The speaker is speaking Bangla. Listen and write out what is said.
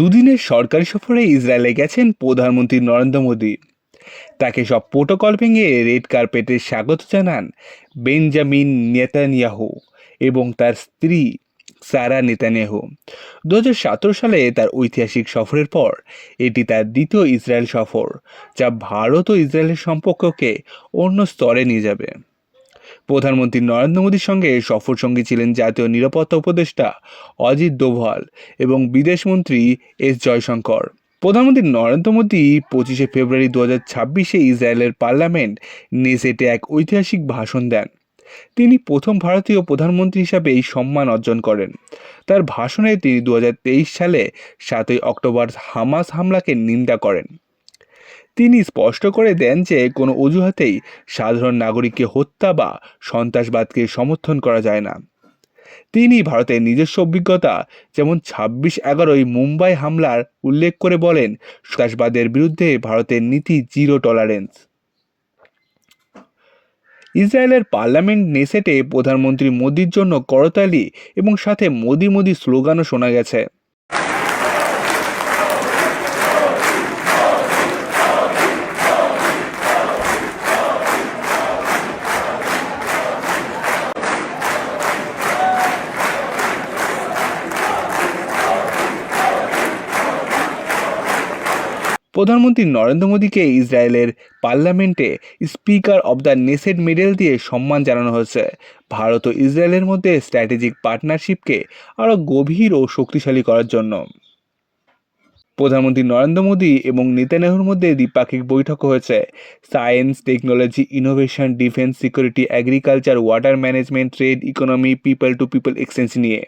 দুদিনের সরকারি সফরে ইসরায়েলে গেছেন প্রধানমন্ত্রী নরেন্দ্র মোদী। তাকে সব প্রোটোকল ভেঙে রেড কার্পেটে স্বাগত জানান বেঞ্জামিন নেতানিয়াহু এবং তার স্ত্রী সারা নেতানিয়াহু। 2017 সালে তার ঐতিহাসিক সফরের পর এটি তার দ্বিতীয় ইসরায়েল সফর, যা ভারত ও ইসরায়েলের সম্পর্ককে অন্য স্তরে নিয়ে যাবে। প্রধানমন্ত্রী নরেন্দ্র মোদীর সঙ্গে সফরসঙ্গী ছিলেন জাতীয় নিরাপত্তা উপদেষ্টা অজিত দোভাল এবং বিদেশমন্ত্রী এস জয়শঙ্কর। প্রধানমন্ত্রী নরেন্দ্র মোদী 25 ফেব্রুয়ারি 2026 ইসরায়েলের পার্লামেন্ট নেসেটে এক ঐতিহাসিক ভাষণ দেন। তিনি প্রথম ভারতীয় প্রধানমন্ত্রী হিসাবে এই সম্মান অর্জন করেন। তার ভাষণে তিনি 2023 সালে 7 অক্টোবর হামাস হামলাকে নিন্দা করেন। তিনি স্পষ্ট করে দেন যে কোনো অজুহাতেই সাধারণ নাগরিককে হত্যা বা সন্ত্রাসবাদকে সমর্থন করা যায় না। তিনি ভারতের নিজস্ব অভিজ্ঞতা, যেমন 26/11 মুম্বাই হামলার উল্লেখ করে বলেন, সন্ত্রাসবাদের বিরুদ্ধে ভারতের নীতি জিরো টলারেন্স। ইসরায়েলের পার্লামেন্ট নেসেটে প্রধানমন্ত্রী মোদির জন্য করতালি এবং সাথে মোদি মোদি স্লোগানও শোনা গেছে। প্রধানমন্ত্রী নরেন্দ্র মোদীকে ইসরায়েলের পার্লামেন্টে speaker of the Knesset medal দিয়ে সম্মান জানানো হয়েছে, ভারত ও ইসরায়েলের মধ্যে স্ট্র্যাটেজিক পার্টনারশিপকে আরও গভীর ও শক্তিশালী করার জন্য। প্রধানমন্ত্রী নরেন্দ্র মোদী এবং নেতানিয়াহুর মধ্যে দ্বিপাক্ষিক বৈঠক হয়েছে science, technology, innovation, defence, security, agriculture, water management, trade, economy, people to people exchange নিয়ে।